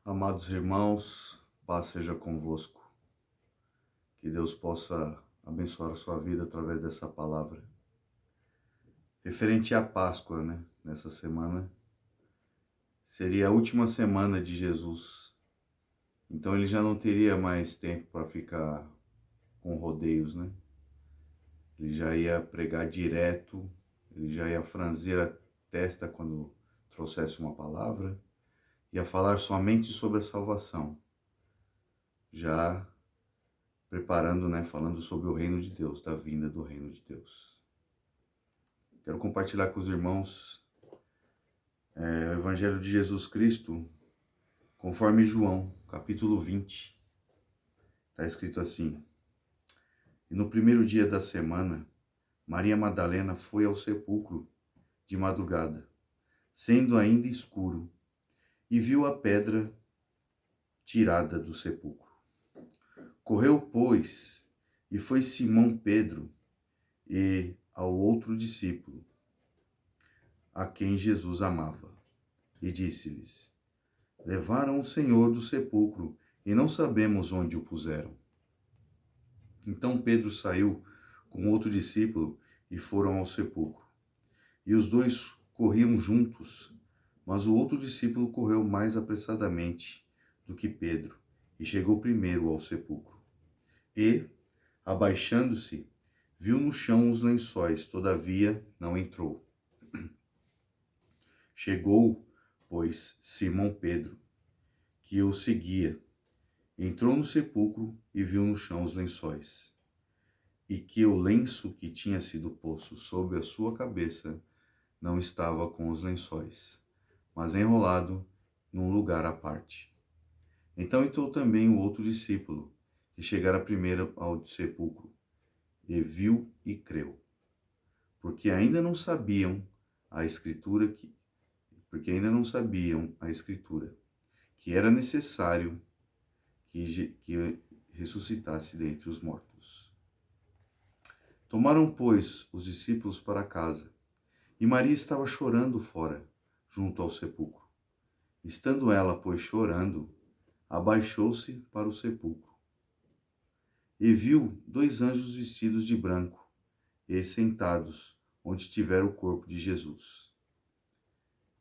Amados irmãos, paz seja convosco. Que Deus possa abençoar a sua vida através dessa palavra. Referente à Páscoa, nessa semana, seria a última semana de Jesus. Então ele já não teria mais tempo para ficar com rodeios, Ele já ia pregar direto, ele já ia franzir a testa quando trouxesse uma palavra, ia falar somente sobre a salvação. Já preparando, falando sobre o reino de Deus, da vinda do reino de Deus. Quero compartilhar com os irmãos o Evangelho de Jesus Cristo, conforme João, capítulo 20. Está escrito assim: E no primeiro dia da semana, Maria Madalena foi ao sepulcro de madrugada, sendo ainda escuro, e viu a pedra tirada do sepulcro. Correu, pois, e foi Simão Pedro e ao outro discípulo, a quem Jesus amava, e disse-lhes: Levaram o Senhor do sepulcro, e não sabemos onde o puseram. Então Pedro saiu com outro discípulo e foram ao sepulcro. E os dois corriam juntos, mas o outro discípulo correu mais apressadamente do que Pedro, e chegou primeiro ao sepulcro. E, abaixando-se, viu no chão os lençóis, todavia não entrou. Chegou, pois, Simão Pedro, que o seguia, entrou no sepulcro e viu no chão os lençóis, e que o lenço que tinha sido posto sobre a sua cabeça não estava com os lençóis, mas enrolado num lugar à parte. Então entrou também o outro discípulo, que chegara primeiro ao sepulcro, e viu e creu, porque ainda não sabiam a escritura que era necessário que ressuscitasse dentre os mortos. Tomaram, pois, os discípulos para casa, e Maria estava chorando fora, junto ao sepulcro. Estando ela, pois, chorando, abaixou-se para o sepulcro, e viu 2 anjos vestidos de branco, e sentados onde tivera o corpo de Jesus,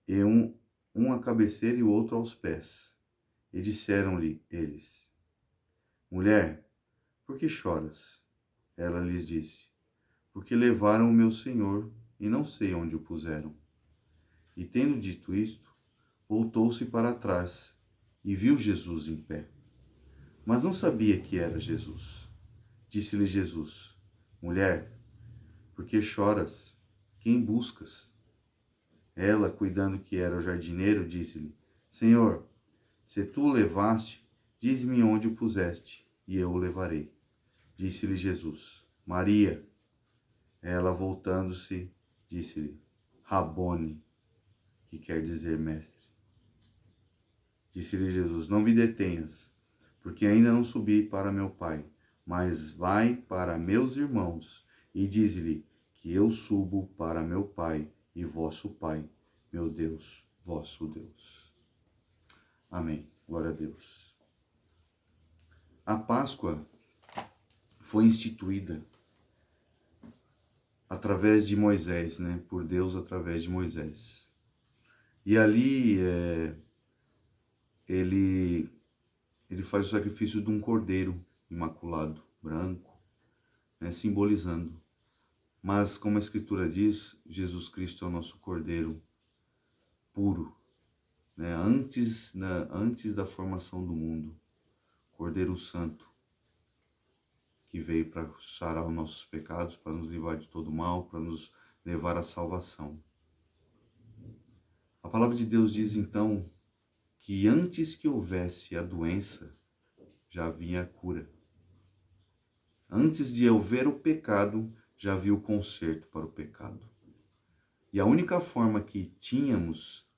e um à cabeceira e o outro aos pés. E disseram-lhe eles: Mulher, por que choras? Ela lhes disse: Porque levaram o meu Senhor, e não sei onde o puseram. E tendo dito isto, voltou-se para trás, e viu Jesus em pé, mas não sabia que era Jesus. Disse-lhe Jesus: Mulher, por que choras? Quem buscas? Ela, cuidando que era o jardineiro, disse-lhe: Senhor, se tu o levaste, dize-me onde o puseste, e eu o levarei. Disse-lhe Jesus: Maria. Ela, voltando-se, disse-lhe: Rabone, que quer dizer mestre. Disse-lhe Jesus: Não me detenhas, porque ainda não subi para meu Pai, mas vai para meus irmãos, e dize-lhe que eu subo para meu Pai e vosso Pai, meu Deus, vosso Deus. Amém. Glória a Deus. A Páscoa foi instituída através de Moisés, por Deus através de Moisés. E ali ele faz o sacrifício de um cordeiro imaculado, branco, simbolizando. Mas, como a Escritura diz, Jesus Cristo é o nosso cordeiro puro, antes da formação do mundo, Cordeiro Santo, que veio para sarar os nossos pecados, para nos livrar de todo mal, para nos levar à salvação. A palavra de Deus diz, então, que antes que houvesse a doença, já havia a cura. Antes de haver o pecado, já havia o conserto para o pecado. E a única forma que tínhamos,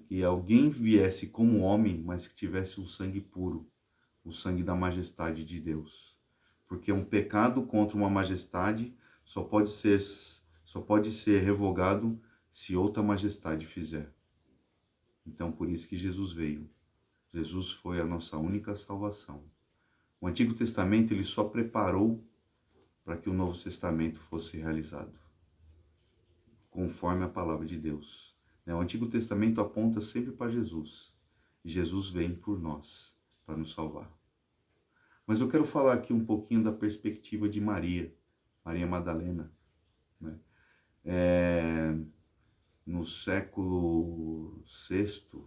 que alguém viesse como homem, mas que tivesse um sangue puro, o sangue da majestade de Deus. Porque um pecado contra uma majestade só pode ser revogado se outra majestade fizer. Então, por isso que Jesus veio. Jesus foi a nossa única salvação. O Antigo Testamento ele só preparou para que o Novo Testamento fosse realizado, conforme a palavra de Deus. O Antigo Testamento aponta sempre para Jesus. E Jesus vem por nós, para nos salvar. Mas eu quero falar aqui um pouquinho da perspectiva de Maria, Maria Madalena. Né? No século VI,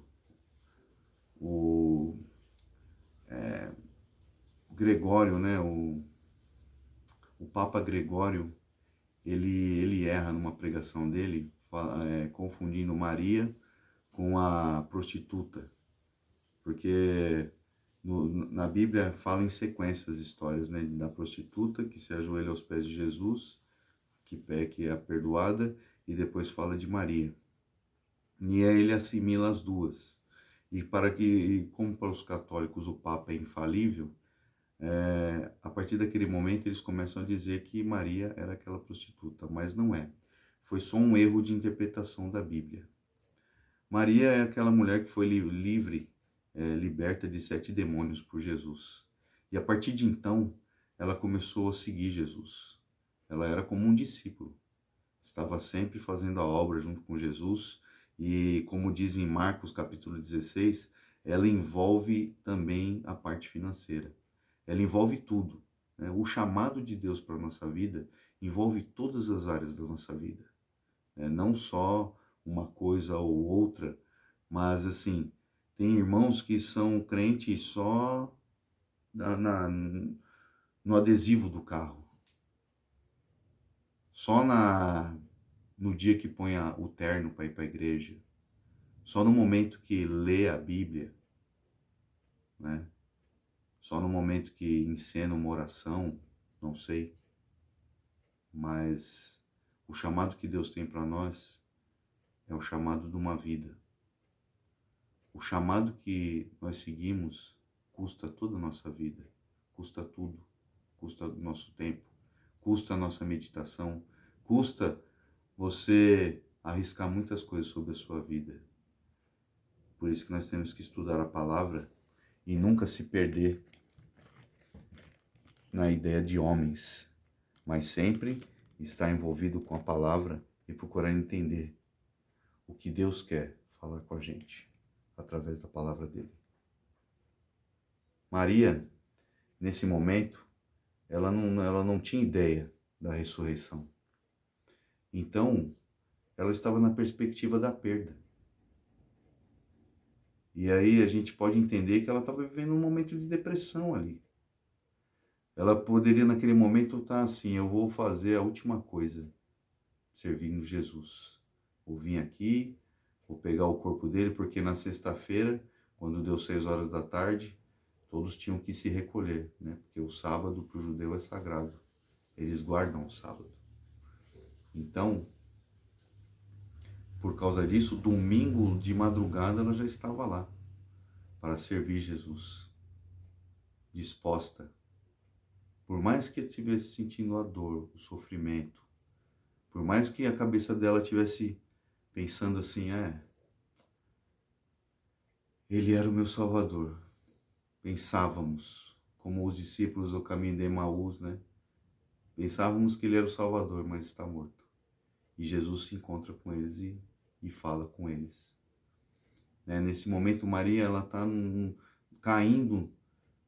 o Gregório, né, o Papa Gregório, ele erra numa pregação dele, confundindo Maria com a prostituta, porque na Bíblia fala em sequência as histórias, né, da prostituta que se ajoelha aos pés de Jesus, que é perdoada, e depois fala de Maria. E aí ele assimila as duas. E como para os católicos o Papa é infalível, a partir daquele momento eles começam a dizer que Maria era aquela prostituta, mas não é. Foi só um erro de interpretação da Bíblia. Maria é aquela mulher que foi liberta de 7 demônios por Jesus. E a partir de então, ela começou a seguir Jesus. Ela era como um discípulo. Estava sempre fazendo a obra junto com Jesus. E como diz em Marcos capítulo 16, ela envolve também a parte financeira. Ela envolve tudo. Né? O chamado de Deus para a nossa vida envolve todas as áreas da nossa vida. Não só uma coisa ou outra, mas assim, tem irmãos que são crentes só no adesivo do carro. Só no dia que põe o terno para ir para a igreja. Só no momento que lê a Bíblia. Né? Só no momento que encena uma oração, não sei. Mas o chamado que Deus tem para nós é o chamado de uma vida. O chamado que nós seguimos custa toda a nossa vida, custa tudo, custa o nosso tempo, custa a nossa meditação, custa você arriscar muitas coisas sobre a sua vida. Por isso que nós temos que estudar a palavra e nunca se perder na ideia de homens, mas sempre estar envolvido com a palavra e procurar entender o que Deus quer falar com a gente através da palavra dele. Maria, nesse momento, ela não tinha ideia da ressurreição. Então, ela estava na perspectiva da perda. E aí a gente pode entender que ela estava vivendo um momento de depressão ali. Ela poderia naquele momento estar assim, eu vou fazer a última coisa, servindo Jesus. Vou vir aqui, vou pegar o corpo dele, porque na sexta-feira, quando deu 6 horas da tarde, todos tinham que se recolher, né? Porque o sábado para o judeu é sagrado. Eles guardam o sábado. Então, por causa disso, domingo de madrugada ela já estava lá para servir Jesus, disposta. Por mais que ela estivesse sentindo a dor, o sofrimento, por mais que a cabeça dela estivesse pensando assim, ele era o meu Salvador. Pensávamos, como os discípulos do caminho de Emaús, né? Pensávamos que ele era o Salvador, mas está morto. E Jesus se encontra com eles e fala com eles. Nesse momento, Maria ela está caindo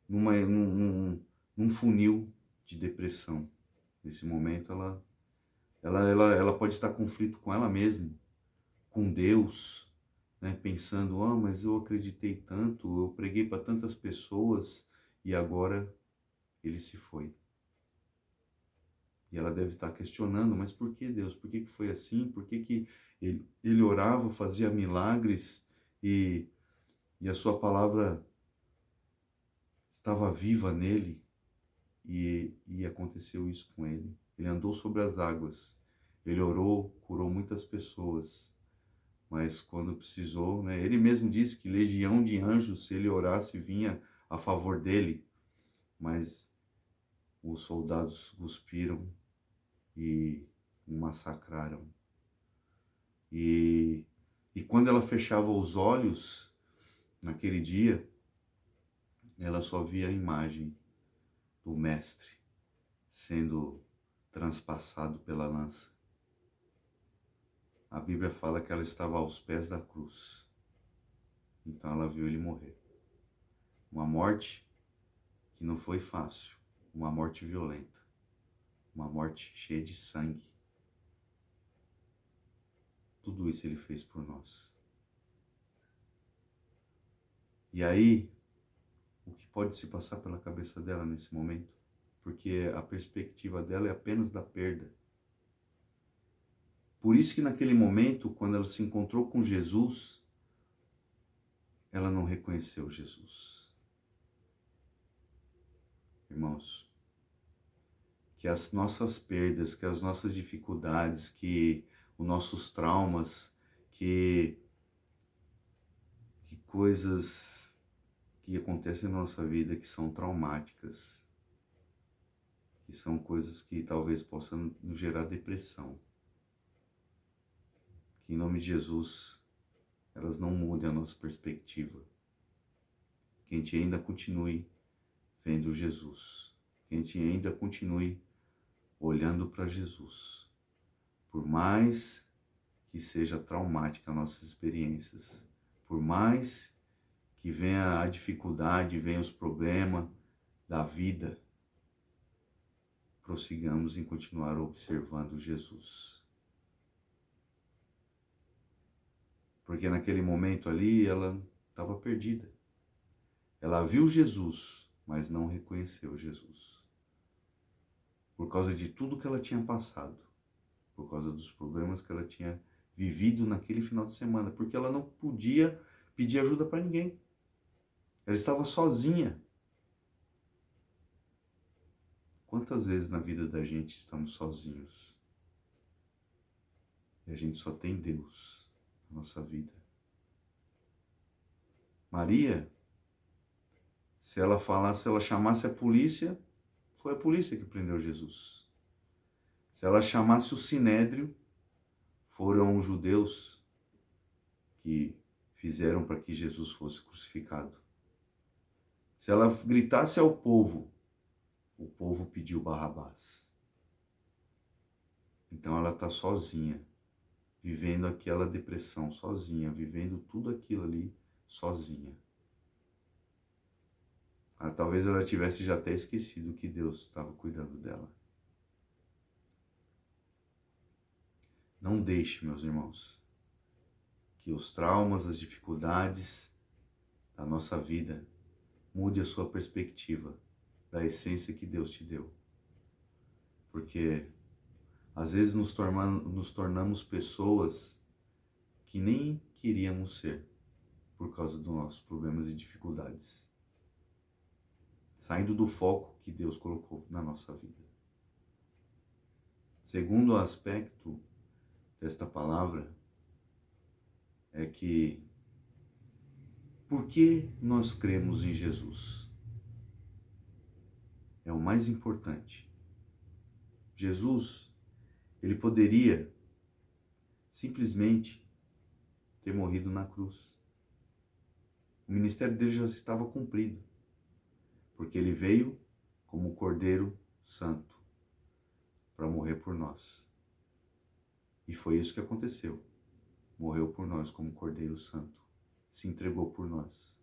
num funil de depressão. Nesse momento, ela pode estar em conflito com ela mesma, com Deus, né? Pensando, mas eu acreditei tanto, eu preguei para tantas pessoas e agora ele se foi. E ela deve estar questionando, mas por que Deus? Por que foi assim? Por que ele orava, fazia milagres e a sua palavra estava viva nele e aconteceu isso com ele? Ele andou sobre as águas, ele orou, curou muitas pessoas, mas quando precisou, né, ele mesmo disse que legião de anjos, se ele orasse, vinha a favor dele, mas os soldados cuspiram e o massacraram. E quando ela fechava os olhos, naquele dia, ela só via a imagem do mestre sendo transpassado pela lança. A Bíblia fala que ela estava aos pés da cruz. Então ela viu ele morrer. Uma morte que não foi fácil, uma morte violenta, uma morte cheia de sangue. Tudo isso ele fez por nós. E aí, o que pode se passar pela cabeça dela nesse momento? Porque a perspectiva dela é apenas da perda. Por isso que naquele momento, quando ela se encontrou com Jesus, ela não reconheceu Jesus. Irmãos, que as nossas perdas, que as nossas dificuldades, que os nossos traumas, que coisas que acontecem na nossa vida que são traumáticas, que são coisas que talvez possam nos gerar depressão. Que em nome de Jesus, elas não mudem a nossa perspectiva. Que a gente ainda continue vendo Jesus. Que a gente ainda continue olhando para Jesus. Por mais que seja traumática as nossas experiências, por mais que venha a dificuldade, venha os problemas da vida, prossigamos em continuar observando Jesus. Porque naquele momento ali ela estava perdida. Ela viu Jesus, mas não reconheceu Jesus. Por causa de tudo que ela tinha passado, por causa dos problemas que ela tinha vivido naquele final de semana, porque ela não podia pedir ajuda para ninguém. Ela estava sozinha. Quantas vezes na vida da gente estamos sozinhos? E a gente só tem Deus na nossa vida. Maria, se ela chamasse a polícia, foi a polícia que prendeu Jesus. Se ela chamasse o Sinédrio, foram os judeus que fizeram para que Jesus fosse crucificado. Se ela gritasse ao povo, o povo pediu Barrabás. Então ela está sozinha, vivendo aquela depressão sozinha, vivendo tudo aquilo ali sozinha. Talvez ela tivesse já até esquecido que Deus estava cuidando dela. Não deixe, meus irmãos, que os traumas, as dificuldades da nossa vida mude a sua perspectiva da essência que Deus te deu. Porque às vezes nos tornamos pessoas que nem queríamos ser por causa dos nossos problemas e dificuldades. Saindo do foco que Deus colocou na nossa vida. Segundo aspecto desta palavra é que por que nós cremos em Jesus? É o mais importante. Jesus, ele poderia simplesmente ter morrido na cruz. O ministério dele já estava cumprido, porque ele veio como Cordeiro Santo para morrer por nós. E foi isso que aconteceu. Morreu por nós como Cordeiro Santo. Se entregou por nós.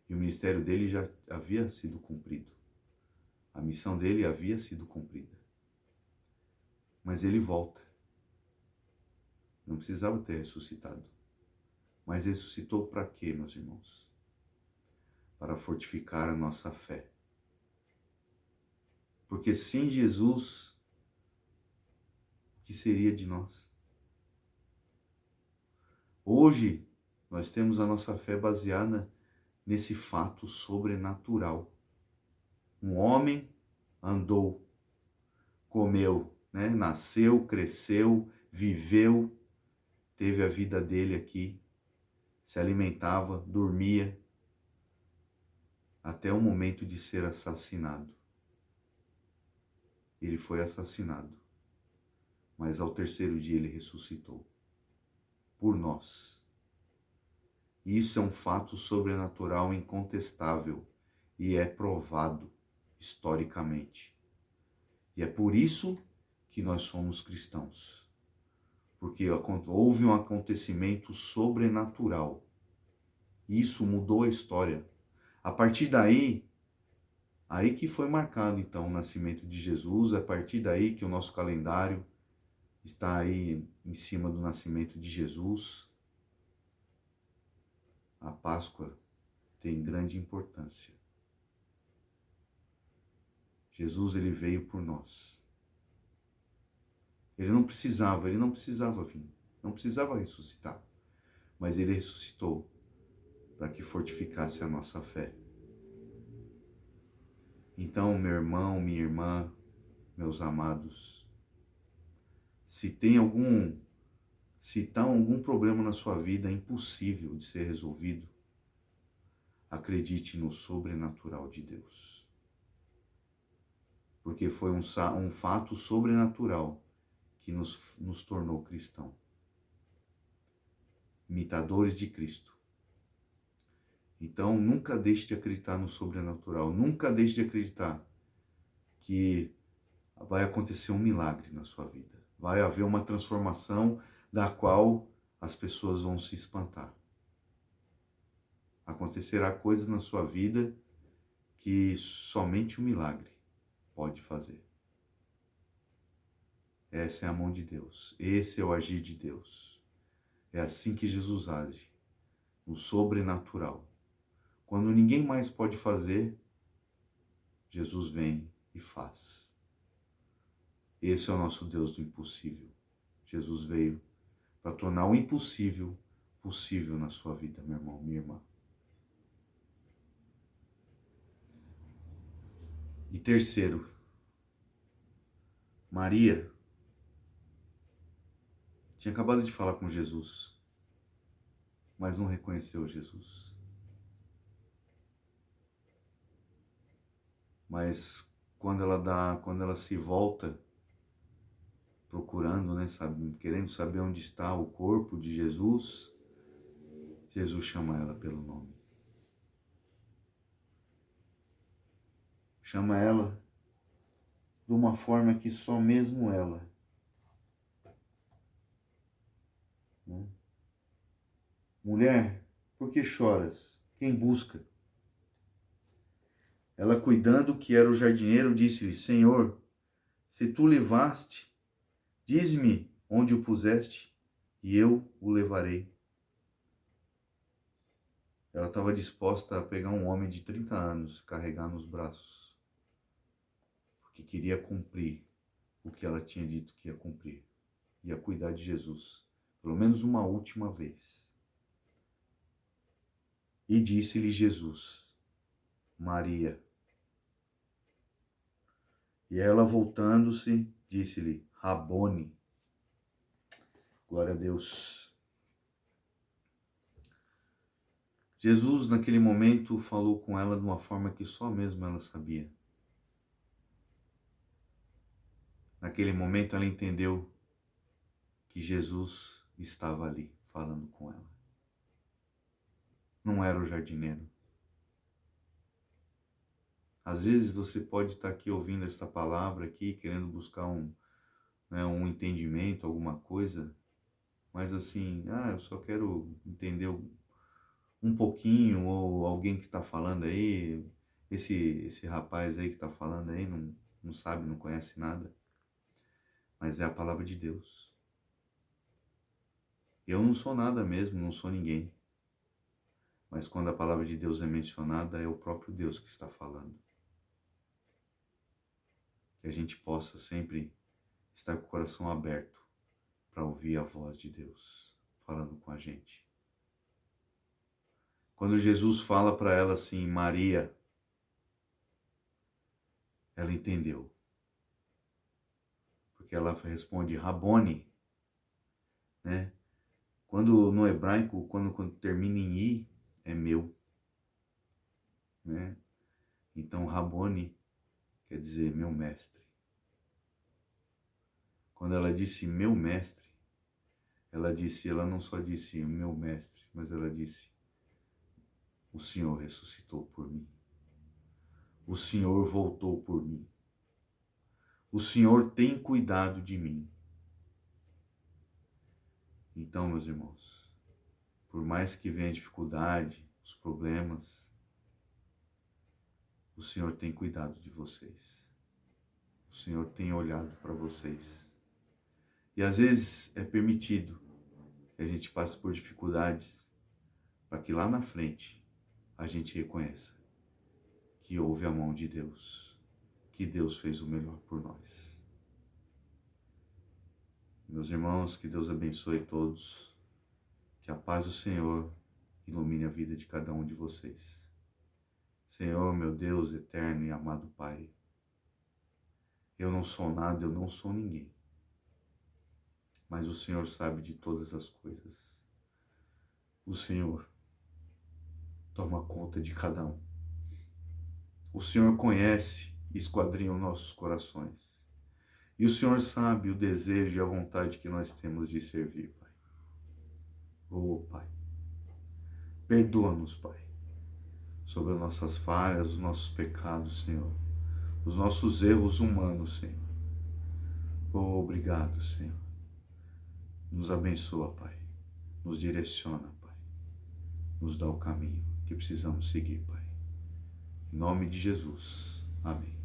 E o ministério dele já havia sido cumprido. A missão dele havia sido cumprida. Mas ele volta. Não precisava ter ressuscitado. Mas ressuscitou para quê, meus irmãos? Para fortificar a nossa fé. Porque sem Jesus, o que seria de nós? Hoje, nós temos a nossa fé baseada nesse fato sobrenatural. Um homem andou, comeu, né? Nasceu, cresceu, viveu, teve a vida dele aqui, se alimentava, dormia, até o momento de ser assassinado. Ele foi assassinado, mas ao terceiro dia ele ressuscitou. Por nós. Isso é um fato sobrenatural incontestável. e é provado historicamente. E é por isso que nós somos cristãos. Porque houve um acontecimento sobrenatural. Isso mudou a história. A partir daí, aí que foi marcado então o nascimento de Jesus, a partir daí que o nosso calendário está aí em cima do nascimento de Jesus. A Páscoa tem grande importância. Jesus, ele veio por nós. Ele não precisava vir, não precisava ressuscitar, mas ele ressuscitou para que fortificasse a nossa fé. Então, meu irmão, minha irmã, meus amados, se está algum problema na sua vida impossível de ser resolvido, acredite no sobrenatural de Deus. Porque foi um fato sobrenatural que nos tornou cristão, imitadores de Cristo. Então, nunca deixe de acreditar no sobrenatural, nunca deixe de acreditar que vai acontecer um milagre na sua vida. Vai haver uma transformação da qual as pessoas vão se espantar. Acontecerá coisas na sua vida que somente o milagre pode fazer. Essa é a mão de Deus, esse é o agir de Deus. É assim que Jesus age, no sobrenatural. Quando ninguém mais pode fazer, Jesus vem e faz. Esse é o nosso Deus do impossível. Jesus veio para tornar o impossível possível na sua vida, meu irmão, minha irmã. E terceiro, Maria tinha acabado de falar com Jesus, mas não reconheceu Jesus. Mas quando ela se volta procurando, né, querendo saber onde está o corpo de Jesus, Jesus chama ela pelo nome. Chama ela de uma forma que só mesmo ela, né? Mulher, por que choras? Quem busca? Ela, cuidando que era o jardineiro, disse-lhe: Senhor, se tu levaste, dize-me onde o puseste, e eu o levarei. Ela estava disposta a pegar um homem de 30 anos, carregar nos braços, porque queria cumprir o que ela tinha dito que ia cumprir. Ia cuidar de Jesus, pelo menos uma última vez. E disse-lhe Jesus: Maria. E ela, voltando-se, disse-lhe: Rabone. Glória a Deus. Jesus, naquele momento, falou com ela de uma forma que só mesmo ela sabia. Naquele momento, ela entendeu que Jesus estava ali, falando com ela. Não era o jardineiro. Às vezes você pode estar aqui ouvindo esta palavra aqui, querendo buscar um entendimento, alguma coisa, mas assim, eu só quero entender um pouquinho, ou alguém que está falando aí, esse rapaz aí que está falando aí, não sabe, não conhece nada, mas é a palavra de Deus. Eu não sou nada mesmo, não sou ninguém, mas quando a palavra de Deus é mencionada, é o próprio Deus que está falando. Que a gente possa sempre estar com o coração aberto para ouvir a voz de Deus falando com a gente. Quando Jesus fala para ela assim, Maria, ela entendeu. Porque ela responde Rabone, né? Quando no hebraico, quando termina em i, é meu, né? Então Rabone quer dizer meu mestre. Quando ela disse meu mestre, ela não só disse meu mestre, mas ela disse: o Senhor ressuscitou por mim. O Senhor voltou por mim. O Senhor tem cuidado de mim. Então, meus irmãos, por mais que venha a dificuldade, os problemas, o Senhor tem cuidado de vocês. O Senhor tem olhado para vocês. E às vezes é permitido que a gente passe por dificuldades para que lá na frente a gente reconheça que houve a mão de Deus, que Deus fez o melhor por nós. Meus irmãos, que Deus abençoe todos, que a paz do Senhor ilumine a vida de cada um de vocês. Senhor, meu Deus eterno e amado Pai, eu não sou nada, eu não sou ninguém, mas o Senhor sabe de todas as coisas. O Senhor toma conta de cada um. O Senhor conhece e esquadrinha os nossos corações. E o Senhor sabe o desejo e a vontade que nós temos de servir, Pai. Oh, Pai, perdoa-nos, Pai, sobre as nossas falhas, os nossos pecados, Senhor, os nossos erros humanos, Senhor. Oh, obrigado, Senhor. Nos abençoa, Pai. Nos direciona, Pai. Nos dá o caminho que precisamos seguir, Pai. Em nome de Jesus. Amém.